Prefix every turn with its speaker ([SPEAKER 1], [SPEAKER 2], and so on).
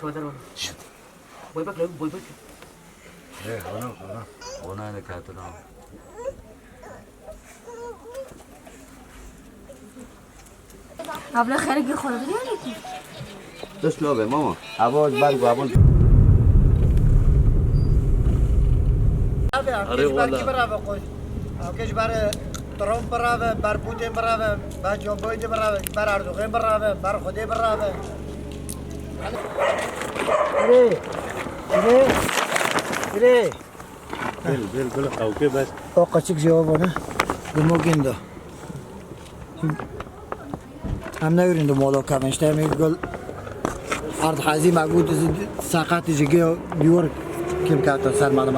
[SPEAKER 1] شوادر ولا بوي بك بوي بك
[SPEAKER 2] ايه هنا انا كاتنا
[SPEAKER 3] قبل خارج خورد يعني
[SPEAKER 4] تسلو به ماما عباد برگو عباد
[SPEAKER 5] آره والله اوكیش بر ترامپ برای بر پوتین برای بر جو بایدن برای بر اردوغان برای بر خودی برای بله
[SPEAKER 6] بل اوکی بس
[SPEAKER 5] قاچیک جوابونه دموگین ده هم نگرین دو مالا کمشته میگل ارد حزی مگود ساقات جگه دیور کم کاتا سر مال